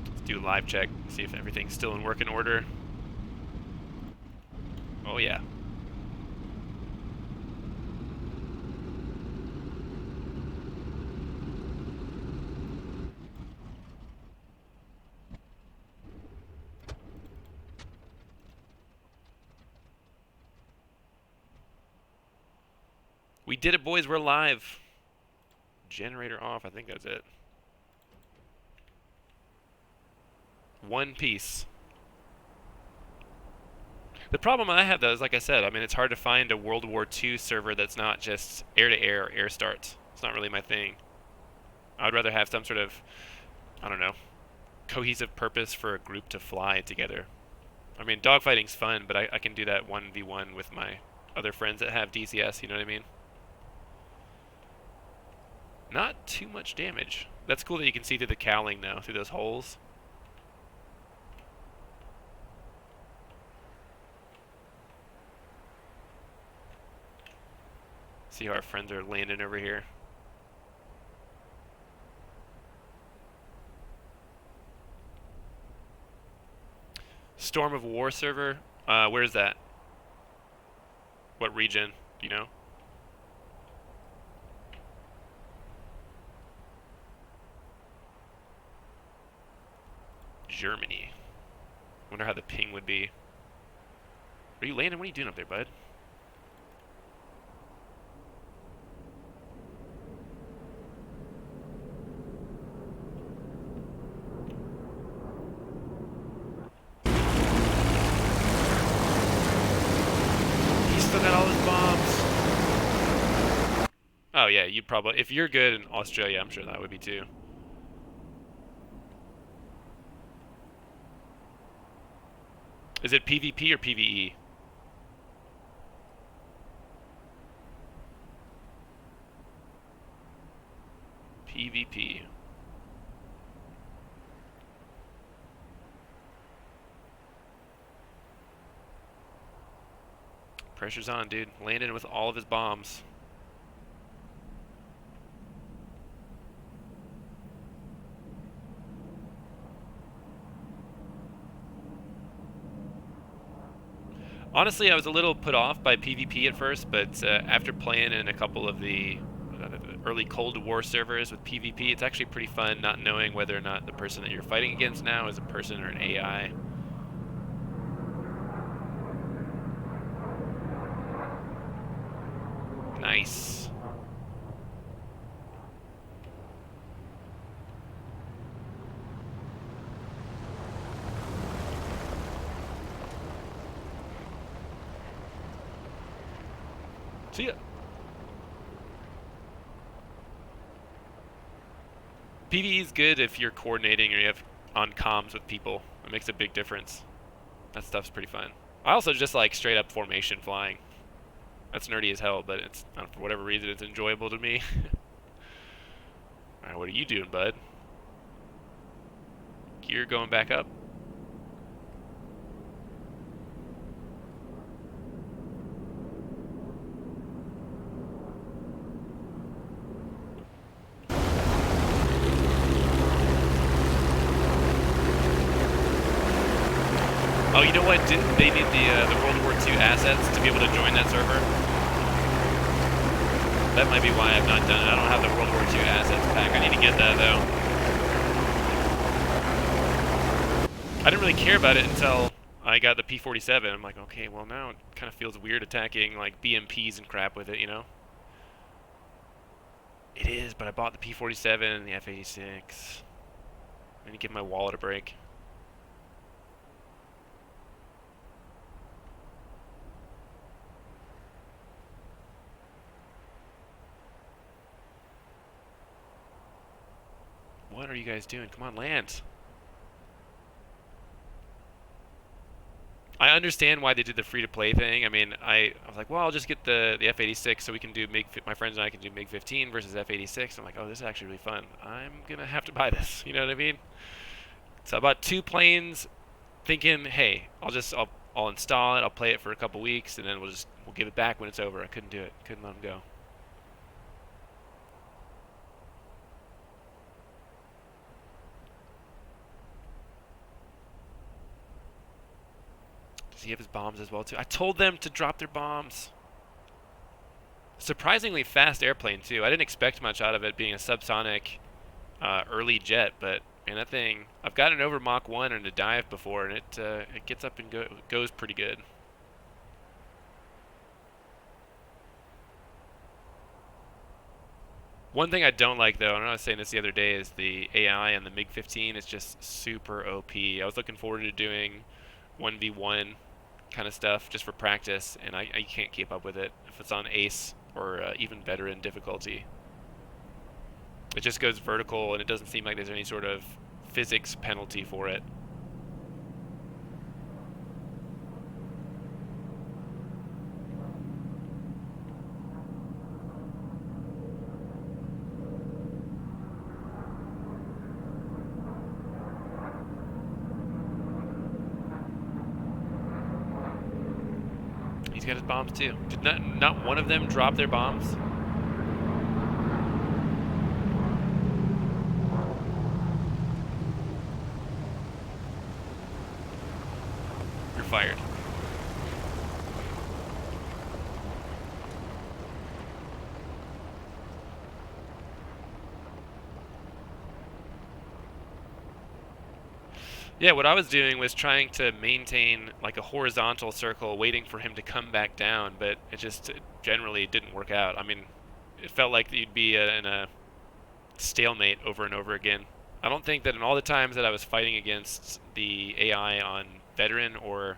Let's do a live check, see if everything's still in working order. Oh yeah. We did it, boys. We're live. Generator off. I think that's it. One piece. The problem I have, though, is like I said, I mean, it's hard to find a World War II server that's not just air-to-air or air starts. It's not really my thing. I'd rather have some sort of, I don't know, cohesive purpose for a group to fly together. I mean, dogfighting's fun, but I can do that 1v1 with my other friends that have DCS, you know what I mean? Not too much damage. That's cool that you can see through the cowling, though, through those holes. See how our friends are landing over here. Storm of War server? Where's that? What region? Do you know? Germany. Wonder how the ping would be. Are you landing? What are you doing up there, bud? He's still got all his bombs. Oh yeah, you'd probably, if you're good in Australia, I'm sure that would be too. Is it PvP or PvE? PvP. Pressure's on, dude. Landing with all of his bombs. Honestly, I was a little put off by PvP at first, but after playing in a couple of the early Cold War servers with PvP, it's actually pretty fun not knowing whether or not the person that you're fighting against now is a person or an AI. Nice. See ya. PvE is good if you're coordinating or you have on comms with people. It makes a big difference. That stuff's pretty fun. I also just like straight up formation flying. That's nerdy as hell, but it's for whatever reason it's enjoyable to me. Alright, what are you doing, bud? Gear going back up. Oh, you know what? Didn't they need the World War II assets to be able to join that server? That might be why I've not done it. I don't have the World War II assets pack. I need to get that though. I didn't really care about it until I got the P-47. I'm like, okay, well now it kind of feels weird attacking like BMPs and crap with it, you know? It is, but I bought the P-47 and the F-86. I need to give my wallet a break. What are you guys doing? Come on, land. I understand why they did the free-to-play thing. I mean, I was like, well, I'll just get the F-86 so we can do my friends and I can do MiG-15 versus F-86. I'm like, oh, this is actually really fun. I'm gonna have to buy this. You know what I mean? So I bought 2 planes, thinking, hey, I'll install it. I'll play it for a couple weeks, and then we'll give it back when it's over. I couldn't do it. Couldn't let them go. Does he have his bombs as well too? I told them to drop their bombs. Surprisingly fast airplane too. I didn't expect much out of it being a subsonic early jet, but man, that thing, I've gotten over Mach 1 in a dive before, and it gets up and goes pretty good. One thing I don't like though, and I was saying this the other day, is the AI on the MiG-15 is just super OP. I was looking forward to doing 1v1 kind of stuff just for practice, and I can't keep up with it if it's on ace or even veteran difficulty. It just goes vertical, and it doesn't seem like there's any sort of physics penalty for it. He's got his bombs too. Did not one of them drop their bombs? You're fired. Yeah, what I was doing was trying to maintain like a horizontal circle, waiting for him to come back down, but it generally didn't work out. I mean, it felt like you'd be in a stalemate over and over again. I don't think that in all the times that I was fighting against the AI on veteran or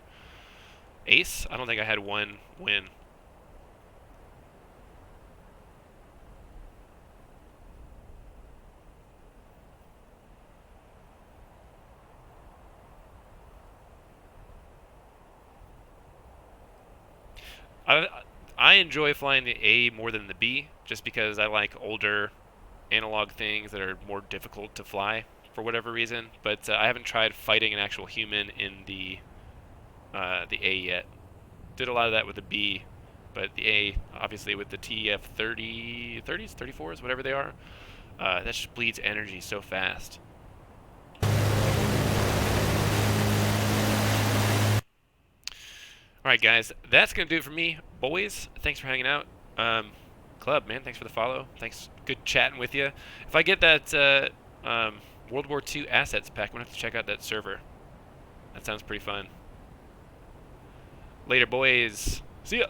ace, I don't think I had one win. I enjoy flying the A more than the B, just because I like older analog things that are more difficult to fly for whatever reason. But I haven't tried fighting an actual human in the A yet. Did a lot of that with the B, but the A, obviously with the TF30, 30s, 34s, whatever they are, that just bleeds energy so fast. Alright guys, that's going to do it for me. Boys, thanks for hanging out. Club, man, thanks for the follow. Thanks, good chatting with you. If I get that World War II assets pack, I'm going to have to check out that server. That sounds pretty fun. Later, boys. See ya.